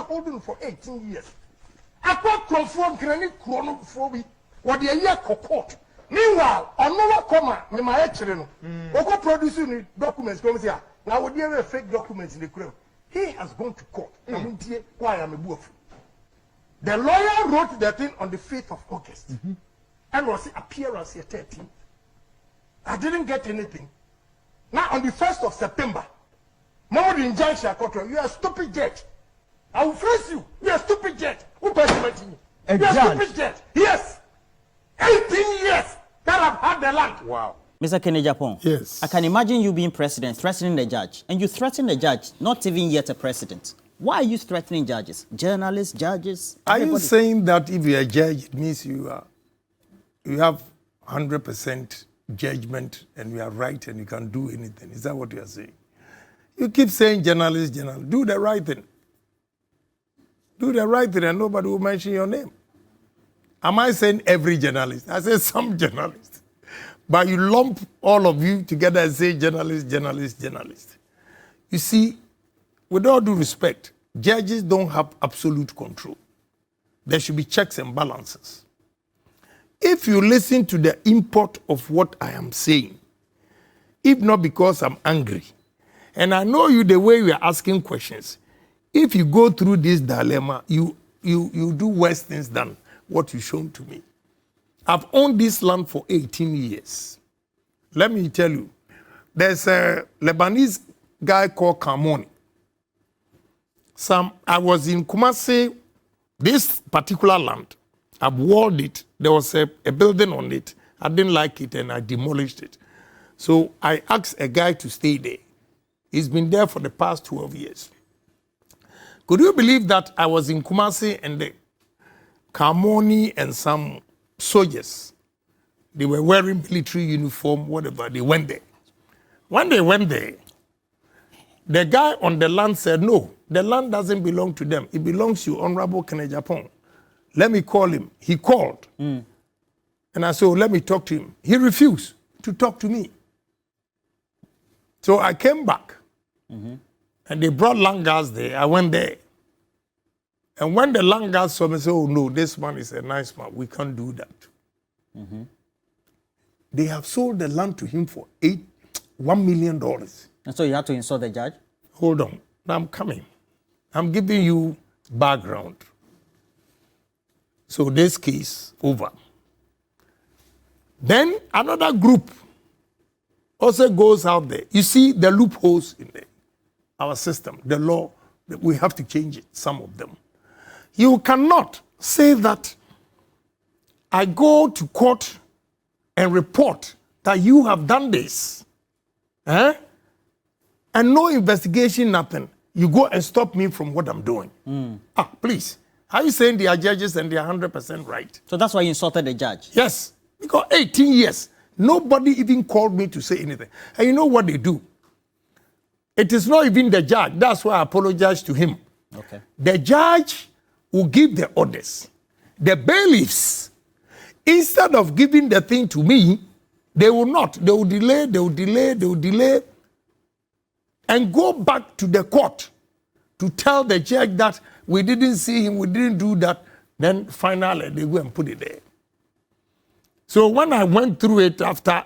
Holding for 18 years. I got confirmed granite chrono for me. What the year court. Meanwhile, on no comma, me my children. Oko producing documents come here. Now would you ever fake documents in the crowd? He has gone to court. Why am I boof? The lawyer wrote the thing on the 5th of August. And was appearance here 13th. I didn't get anything. Now on the 1st of September, Mama the injunction, you are a stupid jet. I will face you. You are a stupid jet. Who persuaded you? You are a stupid jet. Yes. 18 years that I've had the land. Wow. Mr. Ken Agyapong. Yes. I can imagine you being president, threatening the judge, and you threaten the judge, not even yet a president. Why are you threatening judges? Journalists, judges? Are everybody? you saying that if you're a judge, it means you have 100% judgment and you are right and you can do anything? Is that what you are saying? You keep saying journalists, do the right thing. Do the right thing and nobody will mention your name. Am I saying every journalist? I say some journalists. But you lump all of you together and say journalists. You see, with all due respect, judges don't have absolute control. There should be checks and balances. If you listen to the import of what I am saying, if not because I'm angry, and I know you the way you are asking questions, if you go through this dilemma, you do worse things than what you've shown to me. I've owned this land for 18 years. Let me tell you, there's a Lebanese guy called Kamoni. I was in Kumasi, this particular land. I've walled it. There was a building on it. I didn't like it and I demolished it. So I asked a guy to stay there. He's been there for the past 12 years. Could you believe that I was in Kumasi and the Kamoni and some soldiers, they were wearing military uniform, whatever, they went there. When they went there, the guy on the land said, no, the land doesn't belong to them. It belongs to Honorable Ken Agyapong. Let me call him. He called. And I said, let me talk to him. He refused to talk to me. So I came back. And they brought land guards there. I went there. And when the land guards saw me, said, oh no, this man is a nice man. We can't do that. They have sold the land to him for $1 million. And so you had to insult the judge? Hold on. Now I'm coming. I'm giving you background. So this case over. Then another group also goes out there. You see the loopholes in our system, the law, we have to change it, some of them. You cannot say that I go to court and report that you have done this, and no investigation, nothing. You go and stop me from what I'm doing. Please. Are you saying they are judges and they are 100% right? So that's why you insulted the judge? Yes. Because 18 years. Nobody even called me to say anything. And you know what they do? It is not even the judge. That's why I apologize to him. Okay. The judge will give the orders. The bailiffs, instead of giving the thing to me, they will not. They will delay, they will delay, they will delay, and go back to the court to tell the judge that we didn't see him, we didn't do that. Then finally, they go and put it there. So when I went through it after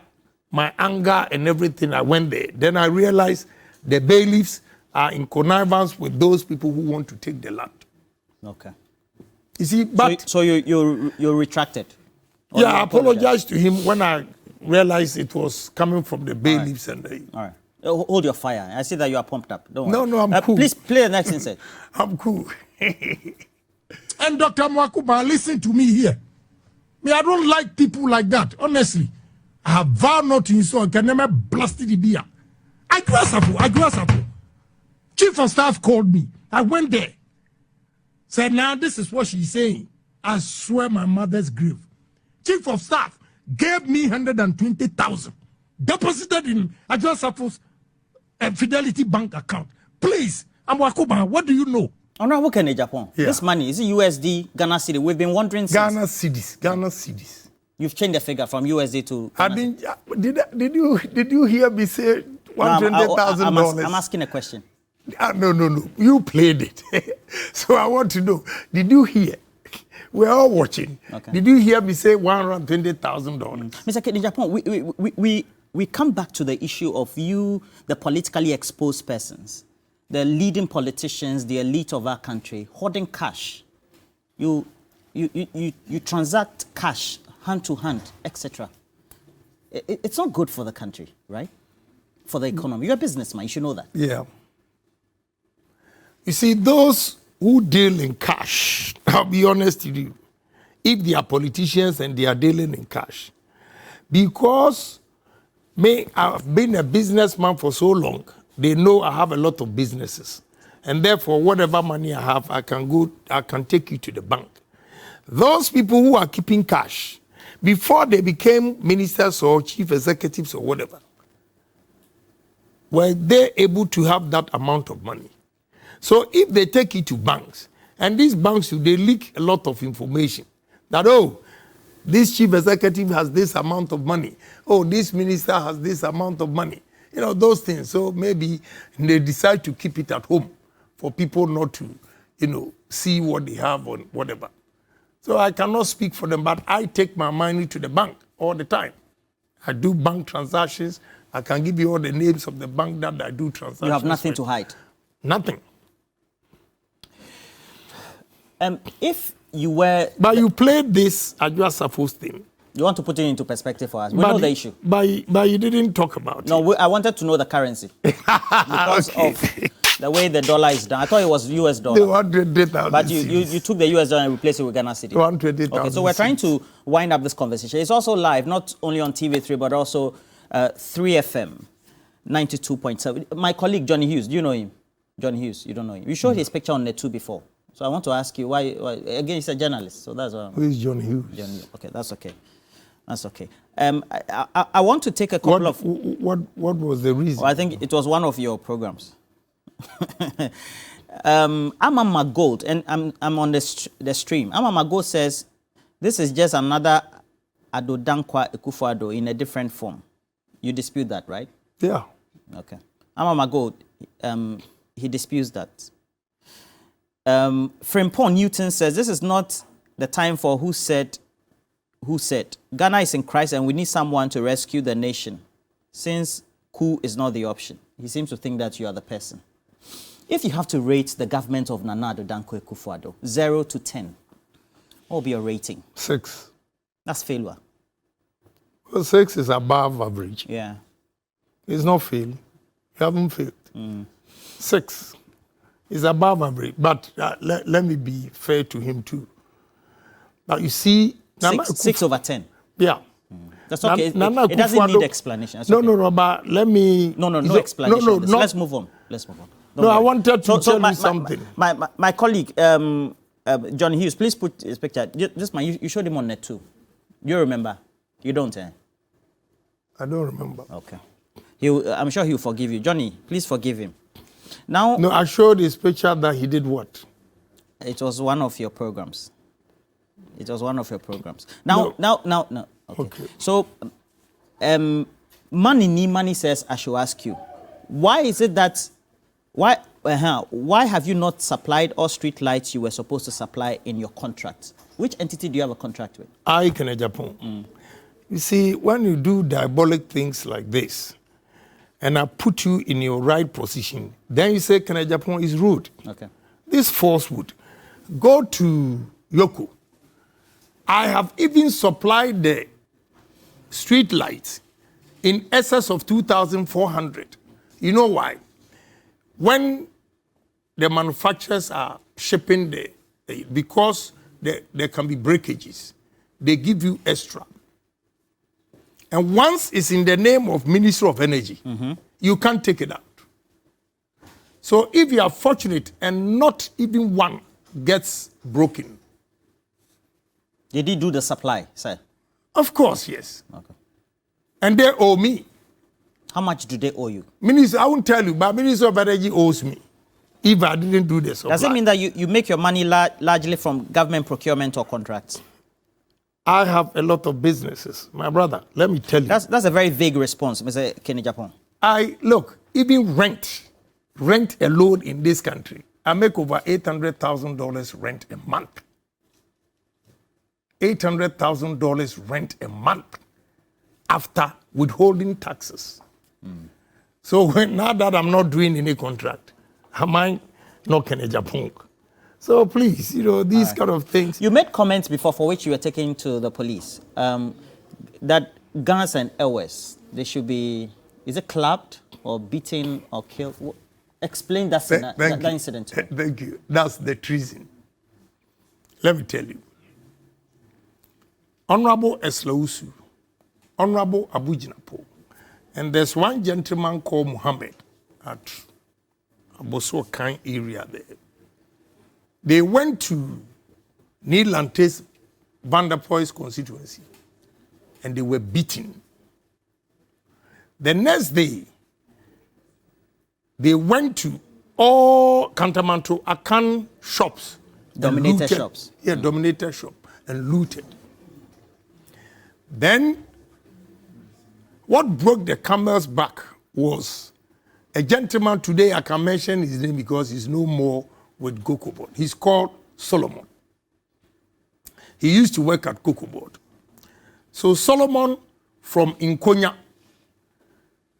my anger and everything, I went there. Then I realized the bailiffs are in connivance with those people who want to take the land. Okay. You see, but so you retracted. Yeah, I apologized to him when I realized it was coming from the bailiffs. All right. And all right. Hold your fire. I see that you are pumped up. Don't worry. No, I'm cool. Please play the next instead. I'm cool. And Dr. Mwakuba, listen to me here. Me, I don't like people like that. Honestly, I have vowed not to insult. Can never blast the beer. I grasp. Chief of staff called me. I went there. Said, now this is what she's saying. I swear my mother's grave. Chief of staff gave me 120,000. Deposited in Agyapong's Fidelity Bank account. Please, Mwakuba, what do you know? Honorable Ken Agyapong, Yeah. this money, is it USD, Ghana Cedi? We've been wondering since. Ghana cedis. You've changed the figure from USD to I Ghana didn't. Did you hear me say $120,000? I'm asking a question. No. You played it. So I want to know, did you hear? We're all watching. Okay. Did you hear me say $120,000? Mr. Ken Agyapong, we come back to the issue of you, the politically exposed persons, the leading politicians, the elite of our country, hoarding cash. You transact cash hand to hand, etc. It's not good for the country, right? For the economy. You're a businessman, you should know that. Yeah. You see, those who deal in cash, I'll be honest with you, if they are politicians and they are dealing in cash, because I've been a businessman for so long, they know I have a lot of businesses. And therefore, whatever money I have, I can take you to the bank. Those people who are keeping cash, before they became ministers or chief executives or whatever, were they able to have that amount of money? So if they take it to banks, and these banks, they leak a lot of information that, oh, this chief executive has this amount of money. Oh, this minister has this amount of money. You know, those things. So maybe they decide to keep it at home for people not to, see what they have or whatever. So I cannot speak for them, but I take my money to the bank all the time. I do bank transactions. I can give you all the names of the bank that I do transactions. You have nothing with. to hide. Nothing. If you were... But you played this Agyapong thing. You want to put it into perspective for us. We know the issue. But you didn't talk about it. No, I wanted to know the currency. Because of the way the dollar is done. I thought it was US dollar. The 120,000. But you took the US dollar and replaced it with Ghana Cedi. 120,000. Okay, so we're trying to wind up this conversation. It's also live, not only on TV3, but also 3FM 92.7. My colleague, Johnny Hughes, do you know him? Johnny Hughes, you don't know him. You showed his picture on Net 2 before. So I want to ask you why again, he's a journalist, so that's why. Who is John Hughes? Johnny, okay, that's okay. That's okay. I want to take a couple of... What was the reason? Well, I think it was one of your programs. I'm on my gold, and I'm on the stream. I'm on my gold says, this is just another Ado Dankwa Akufo-Addo in a different form. You dispute that, right? Yeah. Okay. I'm on my gold. He disputes that. Frimpong Newton says, this is not the time for who said, Ghana is in crisis and we need someone to rescue the nation, since coup is not the option. He seems to think that you are the person. If you have to rate the government of Nana Addo Dankwa Akufo-Addo, 0 to 10, what will be your rating? 6. That's failure. Well, 6 is above average. Yeah. It's not fail. You haven't failed. 6 is above average. But let me be fair to him too. Now you see... 6 over 10. Yeah. That's okay. It doesn't need explanation. That's okay. No, but let me... No explanation. No. Let's move on. No, I wanted to tell you something. My colleague, John Hughes, please put his picture. Just man, you showed him on Net 2. You remember? You don't, eh? I don't remember. Okay. I'm sure he'll forgive you. Johnny, please forgive him. Now, No, I showed his picture that he did what? it was one of your programs. It was one of your programs. Now. Okay. So, Money says I should ask you, why is it that, why have you not supplied all street lights you were supposed to supply in your contract? Which entity do you have a contract with? Ken Agyapong. You see, when you do diabolic things like this, and I put you in your right position, then you say Ken Agyapong is rude. Okay. This falsehood. Go to Yoko. I have even supplied the street lights in excess of 2,400. You know why? When the manufacturers are shipping because there can be breakages, they give you extra. And once it's in the name of Ministry of Energy, you can't take it out. So if you are fortunate and not even one gets broken. Did he do the supply, sir? Of course, yes. Okay. And they owe me. How much do they owe you? Minister, I won't tell you, but Minister of Energy owes me if I didn't do the supply. Does it mean that you make your money largely from government procurement or contracts? I have a lot of businesses. My brother, let me tell you. That's a very vague response, Mr. Ken Agyapong. Look, even rent alone in this country, I make over $800,000 rent a month. $800,000 rent a month after withholding taxes. So now that I'm not doing any contract, am I not Ken Agyapong? So please, these kind of things. You made comments before for which you were taken to the police that guns and airways, they should be, is it clubbed or beaten or killed? Explain that incident to me. Thank you. That's the treason. Let me tell you. Honorable Eslausu, Honorable Abu Jinapo, and there's one gentleman called Muhammad at Aboso Kine area there. They went to Neil Lantes Vanderpoy's constituency and they were beaten. The next day, they went to all Kantamanto Akan shops. Dominator shops. Yeah, dominator shop and looted. Then, what broke the camel's back was a gentleman today, I can mention his name because he's no more with Gokobot. He's called Solomon. He used to work at Gokobot. So Solomon from Nkonya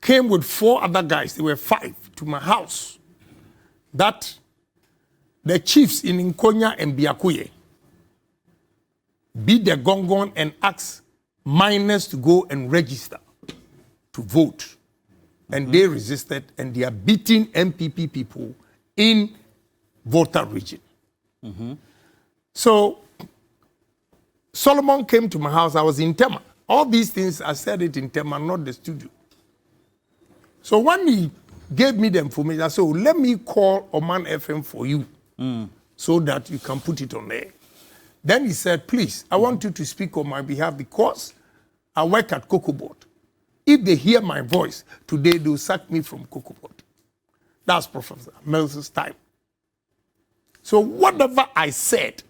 came with 4 other guys, there were 5, to my house. That the chiefs in Nkonya and Biakuye beat the gongon and asked miners to go and register to vote. And they resisted, and they are beating MPP people in Volta region. So Solomon came to my house. I was in Tema. All these things, I said it in Tema, not the studio. So when he gave me the information, I said, let me call Oman FM for you so that you can put it on there. Then he said, please, I want you to speak on my behalf because I work at Cocobot. If they hear my voice, today they'll sack me from Cocobot. That's Professor Mills' time. So whatever I said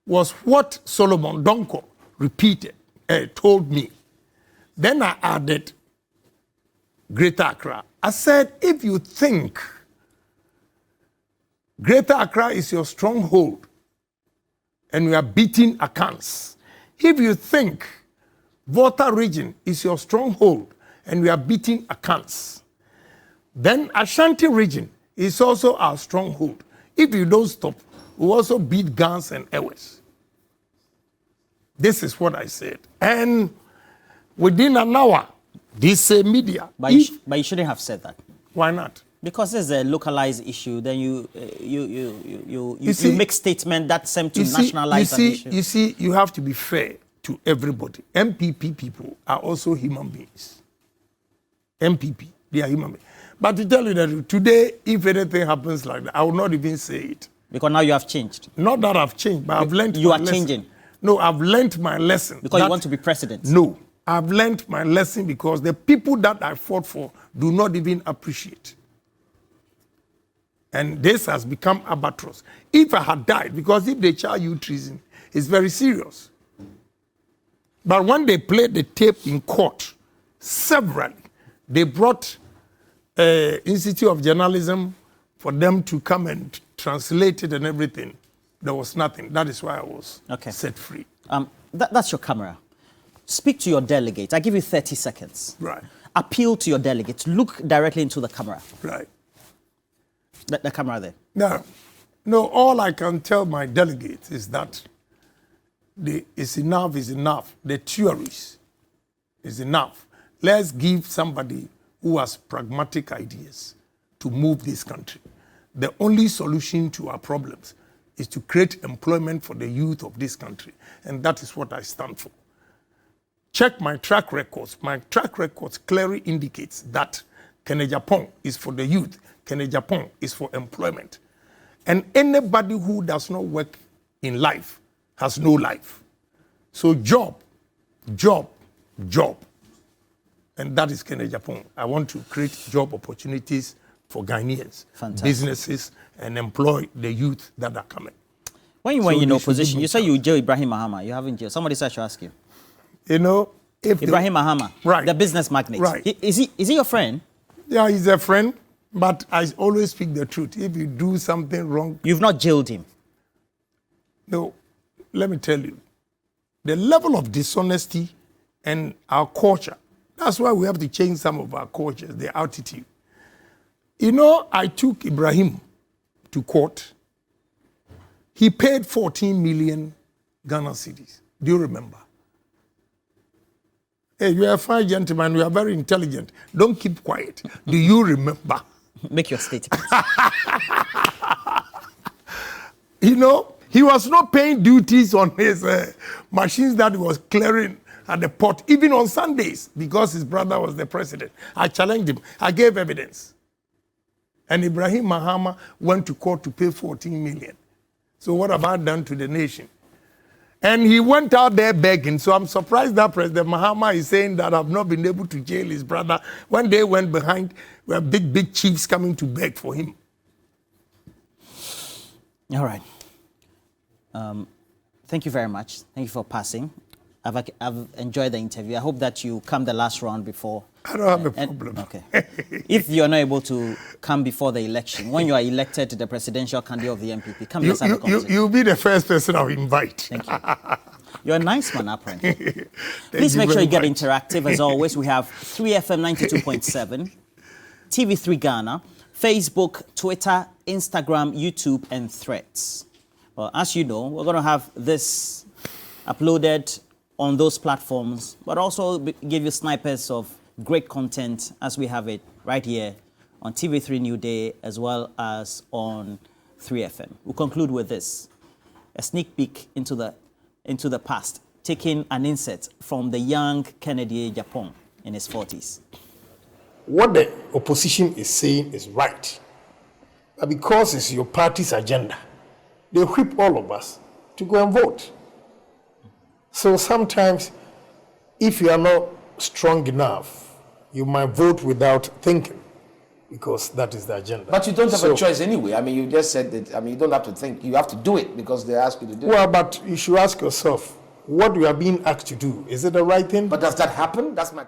was what Solomon Donko repeated, told me. Then I added Greater Accra. I said, if you think Greater Accra is your stronghold and we are beating Akans, if you think Volta region is your stronghold and we are beating Akans, then Ashanti region is also our stronghold. If you don't stop, we'll also beat guns and airways. This is what I said. And within an hour, this media. But you shouldn't have said that. Why not? Because it's a localized issue. Then you make statement that seem to nationalize an issue. You see, you have to be fair to everybody. MPP people are also human beings. MPP, they are human beings. But to tell you that today, if anything happens like that, I will not even say it. Because now you have changed. Not that I've changed, but I've learned my lesson. You are changing. No, I've learned my lesson. Because you want to be president. No. I've learned my lesson because the people that I fought for do not even appreciate. And this has become albatross. If I had died, because if they charge you treason, it's very serious. But when they played the tape in court, severally, they brought Institute of Journalism for them to come and translate it and everything. There was nothing. That is why I was set free. That's your camera. Speak to your delegates. I give you 30 seconds. Right. Appeal to your delegates. Look directly into the camera. Right. The camera there. No, all I can tell my delegates is that it's enough is enough. The theories is enough. Let's give somebody who has pragmatic ideas to move this country. The only solution to our problems is to create employment for the youth of this country. And that is what I stand for. Check my track records. My track records clearly indicates that Ken Agyapong is for the youth. Ken Agyapong is for employment. And anybody who does not work in life has no life. So job. And that is Ken Agyapong. I want to create job opportunities for Ghanaians, businesses, and employ the youth that are coming. When you were in opposition, you said you jail Ibrahim Mahama. You haven't jailed. Somebody said I should ask you. You know, if Ibrahim Mahama, right, the business magnate. Right. Is he your friend? Yeah, he's a friend, but I always speak the truth. If you do something wrong... You've not jailed him? No, let me tell you. The level of dishonesty and our culture, that's why we have to change some of our cultures, the attitude. You know, I took Ibrahim to court. He paid 14 million Ghana cedis. Do you remember? Hey, you are a fine gentleman. You are very intelligent. Don't keep quiet. Do you remember? Make your statement. You know, he was not paying duties on his machines that he was clearing at the port, even on Sundays, because his brother was the president. I challenged him. I gave evidence. And Ibrahim Mahama went to court to pay 14 million. So what have I done to the nation? And he went out there begging. So I'm surprised that President Mahama is saying that I've not been able to jail his brother. When they went behind, were big chiefs coming to beg for him. All right. Thank you very much. Thank you for passing. I've enjoyed the interview. I hope that you come the last round before. I don't have a problem. Okay. If you're not able to come before the election, when you are elected to the presidential candidate of the MPP, come let's have a conversation. You'll be the first person I'll invite. Thank you. You're a nice man, apparently. Please make sure you get interactive. As always, we have 3FM 92.7, TV3 Ghana, Facebook, Twitter, Instagram, YouTube, and Threads. Well, as you know, we're going to have this uploaded on those platforms, but also give you snipers of great content as we have it right here on TV3 New Day as well as on 3FM. We'll conclude with this, a sneak peek into the past, taking an insert from the young Kennedy Agyapong in his 40s. What the opposition is saying is right, but because it's your party's agenda, they whip all of us to go and vote. So sometimes, if you are not strong enough, you might vote without thinking, because that is the agenda. But you don't have a choice anyway. I mean, you just said that, I mean, you don't have to think. You have to do it because they ask you to do it. Well, but you should ask yourself, what you are being asked to do, is it the right thing? But does that happen? That's my